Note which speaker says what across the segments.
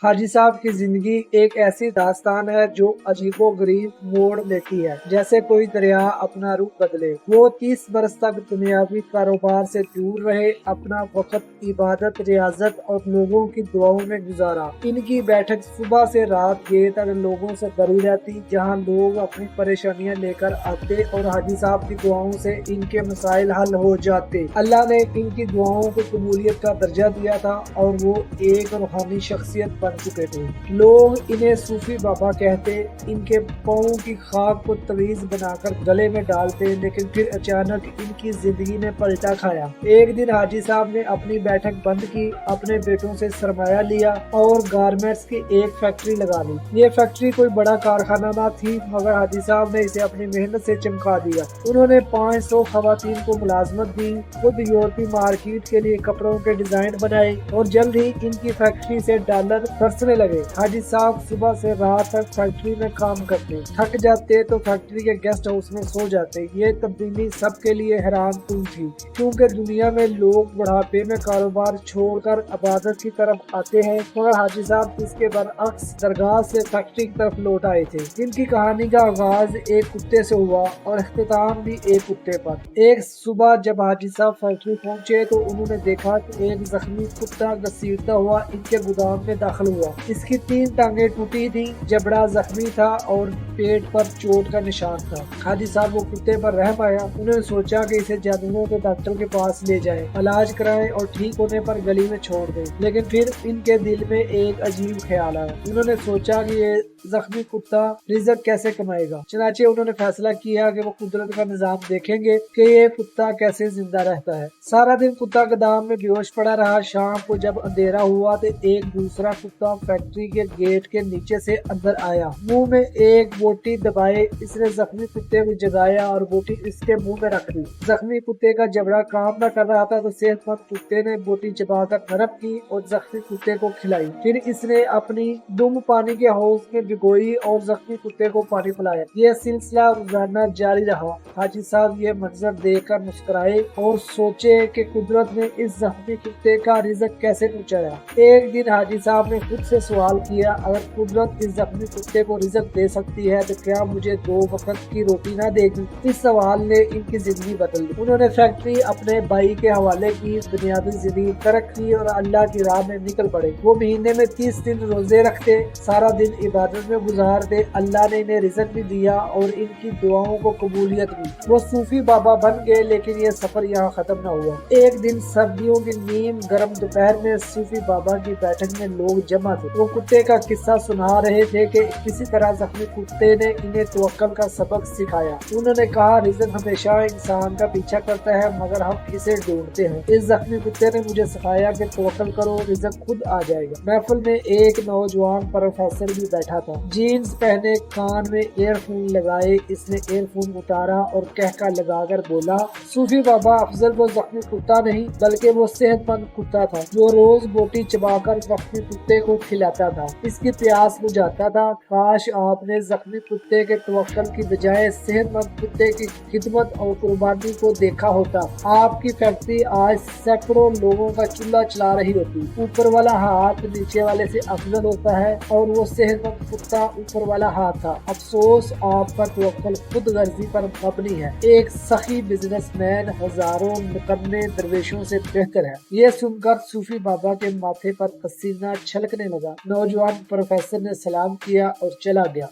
Speaker 1: حاجی صاحب کی زندگی ایک ایسی داستان ہے جو عجیب و غریب موڑ لیتی ہے، جیسے کوئی دریا اپنا رخ بدلے۔ وہ 30 برس تک دنیاوی کاروبار سے دور رہے، اپنا وقت عبادت، ریاضت اور لوگوں کی دعاؤں میں گزارا۔ ان کی بیٹھک صبح سے رات گئے تک لوگوں سے بھری رہتی، جہاں لوگ اپنی پریشانیاں لے کر آتے اور حاجی صاحب کی دعاؤں سے ان کے مسائل حل ہو جاتے۔ اللہ نے ان کی دعاؤں کو قبولیت کا درجہ دیا تھا اور وہ ایک روحانی شخصیت بن چکے تھے۔ لوگ انہیں صوفی بابا کہتے، ان کے پاؤں کی خاک کو تعویذ بنا کر گلے میں ڈالتے، لیکن پھر اچانک ان کی زندگی نے پلٹا کھایا۔ ایک دن حاجی صاحب نے اپنی بیٹھک بند کی، اپنے بیٹوں سے سرمایہ لیا اور گارمنٹس کی ایک فیکٹری لگا لی۔ یہ فیکٹری کوئی بڑا کارخانہ نہ تھی، مگر حاجی صاحب نے اسے اپنی محنت سے چمکا دیا۔ انہوں نے 500 خواتین کو ملازمت دی، خود یورپی مارکیٹ کے لیے کپڑوں کے ڈیزائن بنائے اور جلد ہی ان کی فیکٹری سے ڈالر برسنے لگے۔ حاجی صاحب صبح سے رات تک فیکٹری میں کام کرتے، تھک جاتے تو فیکٹری کے گیسٹ ہاؤس میں سو جاتے۔ یہ تبدیلی سب کے لیے حیران کن تھی، کیونکہ دنیا میں لوگ بڑھاپے میں کاروبار چھوڑ کر عبادت کی طرف آتے ہیں، مگر حاجی صاحب اس کے برعکس درگاہ سے فیکٹری کی طرف لوٹ آئے تھے۔ ان کی کہانی کا آغاز ایک کتے سے ہوا اور اختتام بھی ایک کتے پر۔ ایک صبح جب حاجی صاحب فیکٹری پہنچے تو انہوں نے دیکھا کہ ایک زخمی کتا گھسیٹتا ہوا ان کے گودام میں داخل ہوا۔ اس کی 3 ٹانگیں ٹوٹی تھیں، جبڑا زخمی تھا اور پیٹ پر چوٹ کا نشان تھا۔ حاجی صاحب کو کتے پر رحم آیا، انہوں نے سوچا کہ اسے جانوروں کے ڈاکٹر کے پاس لے جائیں، علاج کرائیں اور ٹھیک ہونے پر گلی میں چھوڑ دیں۔ لیکن پھر ان کے دل میں ایک عجیب خیال آیا۔ انہوں نے سوچا کہ یہ زخمی کتا رزق کیسے کمائے گا۔ چنانچہ انہوں نے فیصلہ کیا کہ وہ قدرت کا نظام دیکھیں گے کہ یہ کتا کیسے زندہ رہتا ہے۔ سارا دن کتا گودام میں بیہوش پڑا رہا۔ شام کو جب اندھیرا ہوا تو ایک دوسرا کتا فیکٹری کے گیٹ کے نیچے سے اندر آیا، منہ میں ایک بوٹی دبائے۔ اس نے زخمی کتے کو جگایا اور بوٹی اس کے منہ میں رکھ دی۔ زخمی کتے کا جبڑا کام نہ کر رہا تھا تو صحت مند کتے نے بوٹی چبا کر نرم کی اور زخمی کتے کو کھلائی۔ پھر اس نے اپنی دم پانی کے حوض میں بھگوئی اور زخمی کتے کو پانی پلایا۔ یہ سلسلہ روزانہ جاری رہا۔ حاجی صاحب یہ منظر دیکھ کر مسکرائے اور سوچے کہ قدرت نے اس زخمی کتے کا رزق کیسے پہنچایا۔ ایک دن حاجی صاحب نے خود سے سوال کیا، اگر قدرت اس زخمی کتے کو رزق دے سکتی ہے تو کیا مجھے 2 وقت کی روٹی نہ دے گی؟ اس سوال نے ان کی زندگی بدل دی۔ انہوں نے فیکٹری اپنے بھائی کے حوالے کی، دنیاوی زندگی ترک کی اور اللہ کی راہ میں نکل پڑے۔ وہ مہینے میں 30 دن روزے رکھتے، سارا دن عبادت میں گزارتے۔ اللہ نے انہیں رزق بھی دیا اور ان کی دعاؤں کو قبولیت بھی۔ وہ صوفی بابا بن گئے، لیکن یہ سفر یہاں ختم نہ ہوا۔ ایک دن سردیوں کی نیم گرم دوپہر میں صوفی بابا کی بیٹھک میں لوگ جمع تھے۔ وہ کتے کا قصہ سنا رہے تھے کہ کسی طرح زخمی کتے نے انہیں توکل کا سبق سکھایا۔ انہوں نے کہا، رزق ہمیشہ انسان کا پیچھا کرتا ہے مگر ہم اسے ڈھونڈتے ہیں۔ اس زخمی کتے نے مجھے سکھایا کہ توکل کرو، رزق خود آ جائے گا۔ محفل میں ایک نوجوان پروفیسر بھی بیٹھا تھا، جینز پہنے، کان میں ایئر فون لگائے۔ اس نے ایئر فون اتارا اور کہکا لگا کر بولا، صوفی بابا افضل وہ زخمی کتا نہیں بلکہ وہ صحت مند کتا تھا جو روز بوٹی چبا کر زخمی کتے کو کھلاتا تھا، اس کی پیاس بجھاتا تھا۔ کاش آپ نے زخمی کتے کے توکل کی بجائے صحت مند کتے کی خدمت اور قربانی کو دیکھا ہوتا، آپ کی فیکٹری آج سینکڑوں لوگوں کا چولہا چلا رہی ہوتی۔ اوپر والا ہاتھ نیچے والے سے افضل ہوتا ہے اور وہ صحت مند کتا اوپر والا ہاتھ تھا۔ افسوس آپ کا توکل خود غرضی پر مبنی ہے۔ ایک سخی بزنس مین ہزاروں نکمے درویشوں سے بہتر ہے۔ یہ سن کر صوفی بابا کے ماتھے پر پسینہ چھلکنے لگا۔ نوجوان پروفیسر نے سلام کیا اور چلا گیا۔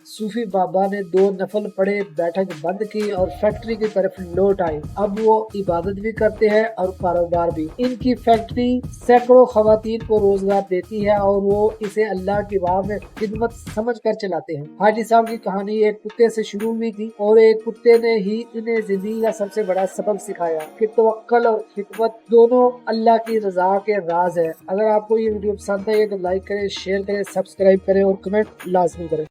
Speaker 1: صوفی بابا نے 2 نفل پڑھے، بیٹھک بند کی اور فیکٹری کی طرف لوٹ آئے۔ اب وہ عبادت بھی کرتے ہیں اور کاروبار بھی۔ ان کی فیکٹری سینکڑوں خواتین کو روزگار دیتی ہے اور وہ اسے اللہ کی راہ میں خدمت سمجھ کر چلاتے ہیں۔ حاجی صاحب کی کہانی ایک کتے سے شروع ہوئی تھی اور ایک کتے نے ہی انہیں زندگی کا سب سے بڑا سبق سکھایا کہ توکل اور خدمت دونوں اللہ کی رضا کے راز ہے۔ اگر آپ کو یہ ویڈیو پسند ہے تو لائک کریں، شیئر کریں، سبسکرائب کریں اور کمنٹ لازمی کریں۔